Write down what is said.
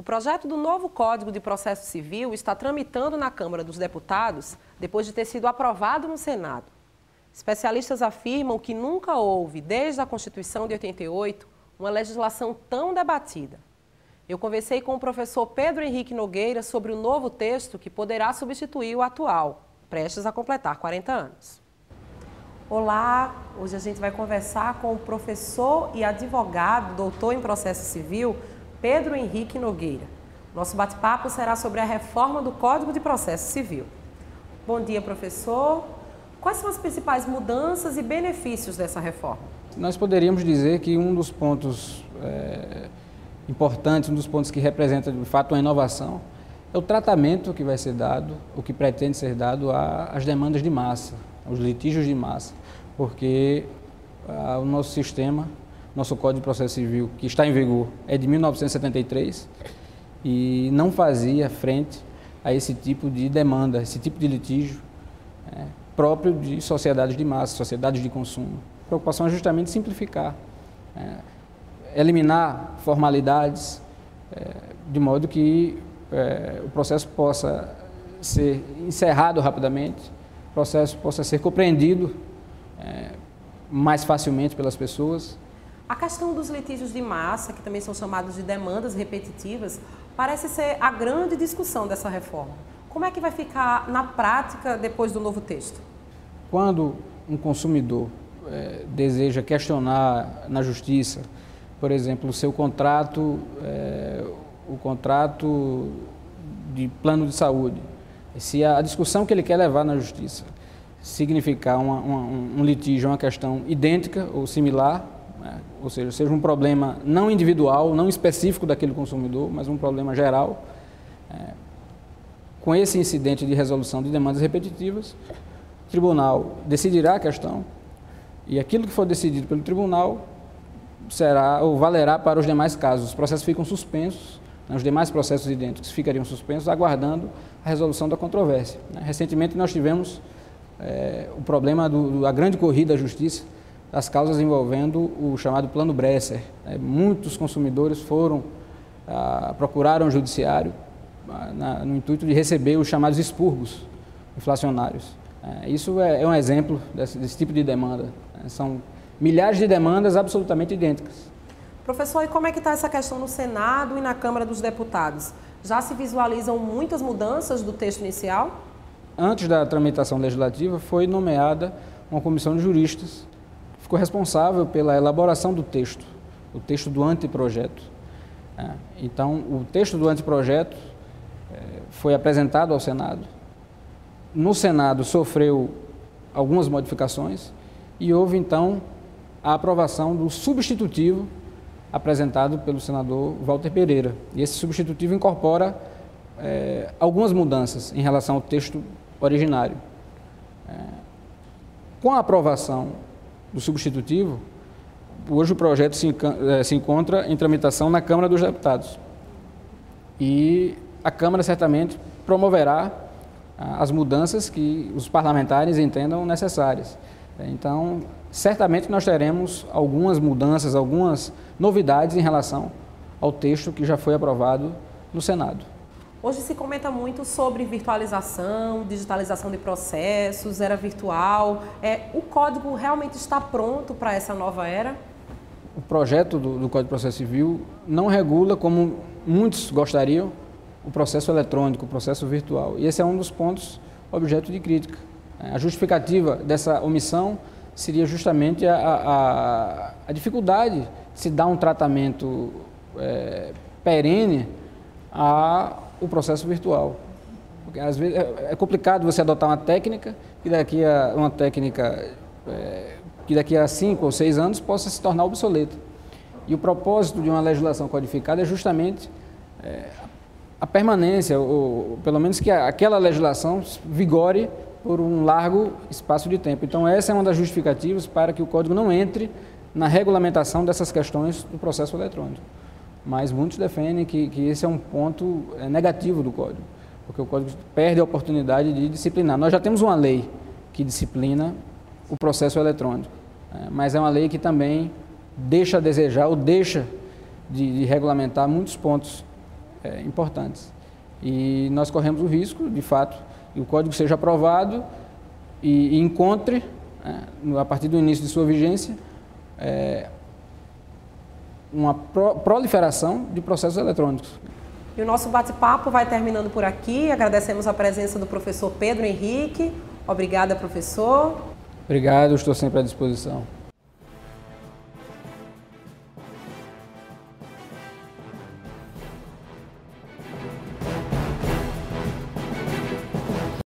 O projeto do novo Código de Processo Civil está tramitando na Câmara dos Deputados depois de ter sido aprovado no Senado. Especialistas afirmam que nunca houve, desde a Constituição de 88, uma legislação tão debatida. Eu conversei com o professor Pedro Henrique Nogueira sobre o novo texto que poderá substituir o atual, prestes a completar 40 anos. Olá, hoje a gente vai conversar com o professor e advogado, doutor em processo civil, Pedro Henrique Nogueira. Nosso bate-papo será sobre a reforma do Código de Processo Civil. Bom dia, professor. Quais são as principais mudanças e benefícios dessa reforma? Nós poderíamos dizer que um dos pontos importantes, um dos pontos que representa de fato uma inovação, é o tratamento que vai ser dado, o que pretende ser dado às demandas de massa, aos litígios de massa, porque o nosso sistema, nosso Código de Processo Civil, que está em vigor, é de 1973 e não fazia frente a esse tipo de demanda, esse tipo de litígio próprio de sociedades de massa, sociedades de consumo. A preocupação é justamente simplificar, eliminar formalidades, de modo que o processo possa ser encerrado rapidamente, o processo possa ser compreendido mais facilmente pelas pessoas. A questão dos litígios de massa, que também são chamados de demandas repetitivas, parece ser a grande discussão dessa reforma. Como é que vai ficar na prática depois do novo texto? Quando um consumidor deseja questionar na justiça, por exemplo, o seu contrato, o contrato de plano de saúde, se a discussão que ele quer levar na justiça significar um litígio, uma questão idêntica ou similar, ou seja um problema não individual, não específico daquele consumidor, mas um problema geral, com esse incidente de resolução de demandas repetitivas, o tribunal decidirá a questão e aquilo que for decidido pelo tribunal será ou valerá para os demais casos. Os processos ficam suspensos, os demais processos idênticos ficariam suspensos, aguardando a resolução da controvérsia. Recentemente nós tivemos o problema da grande corrida à justiça, das causas envolvendo o chamado Plano Bresser. Muitos consumidores procuraram o judiciário no intuito de receber os chamados expurgos inflacionários. Isso é um exemplo desse tipo de demanda. São milhares de demandas absolutamente idênticas. Professor, e como é que está essa questão no Senado e na Câmara dos Deputados? Já se visualizam muitas mudanças do texto inicial? Antes da tramitação legislativa, foi nomeada uma comissão de juristas, ficou responsável pela elaboração do texto, o texto do anteprojeto. Então, o texto do anteprojeto foi apresentado ao Senado. No Senado sofreu algumas modificações e houve, então, a aprovação do substitutivo apresentado pelo senador Walter Pereira. E esse substitutivo incorpora algumas mudanças em relação ao texto originário. Com a aprovação do substitutivo, hoje o projeto se encontra em tramitação na Câmara dos Deputados. E a Câmara certamente promoverá as mudanças que os parlamentares entendam necessárias. Então, certamente nós teremos algumas mudanças, algumas novidades em relação ao texto que já foi aprovado no Senado. Hoje se comenta muito sobre virtualização, digitalização de processos, era virtual. O código realmente está pronto para essa nova era? O projeto do Código de Processo Civil não regula, como muitos gostariam, o processo eletrônico, o processo virtual. E esse é um dos pontos objeto de crítica. A justificativa dessa omissão seria justamente a dificuldade de se dar um tratamento perene ao processo virtual. Porque às vezes é complicado você adotar uma técnica que daqui a 5 ou 6 anos possa se tornar obsoleta. E o propósito de uma legislação codificada é justamente a permanência, ou pelo menos que aquela legislação vigore por um largo espaço de tempo. Então essa é uma das justificativas para que o Código não entre na regulamentação dessas questões do processo eletrônico. Mas muitos defendem que esse é um ponto negativo do Código, porque o Código perde a oportunidade de disciplinar. Nós já temos uma lei que disciplina o processo eletrônico, mas é uma lei que também deixa a desejar ou deixa de regulamentar muitos pontos importantes. E nós corremos o risco, de fato, que o código seja aprovado e encontre, a partir do início de sua vigência, uma proliferação de processos eletrônicos. E o nosso bate-papo vai terminando por aqui. Agradecemos a presença do professor Pedro Henrique. Obrigada, professor. Obrigado, estou sempre à disposição.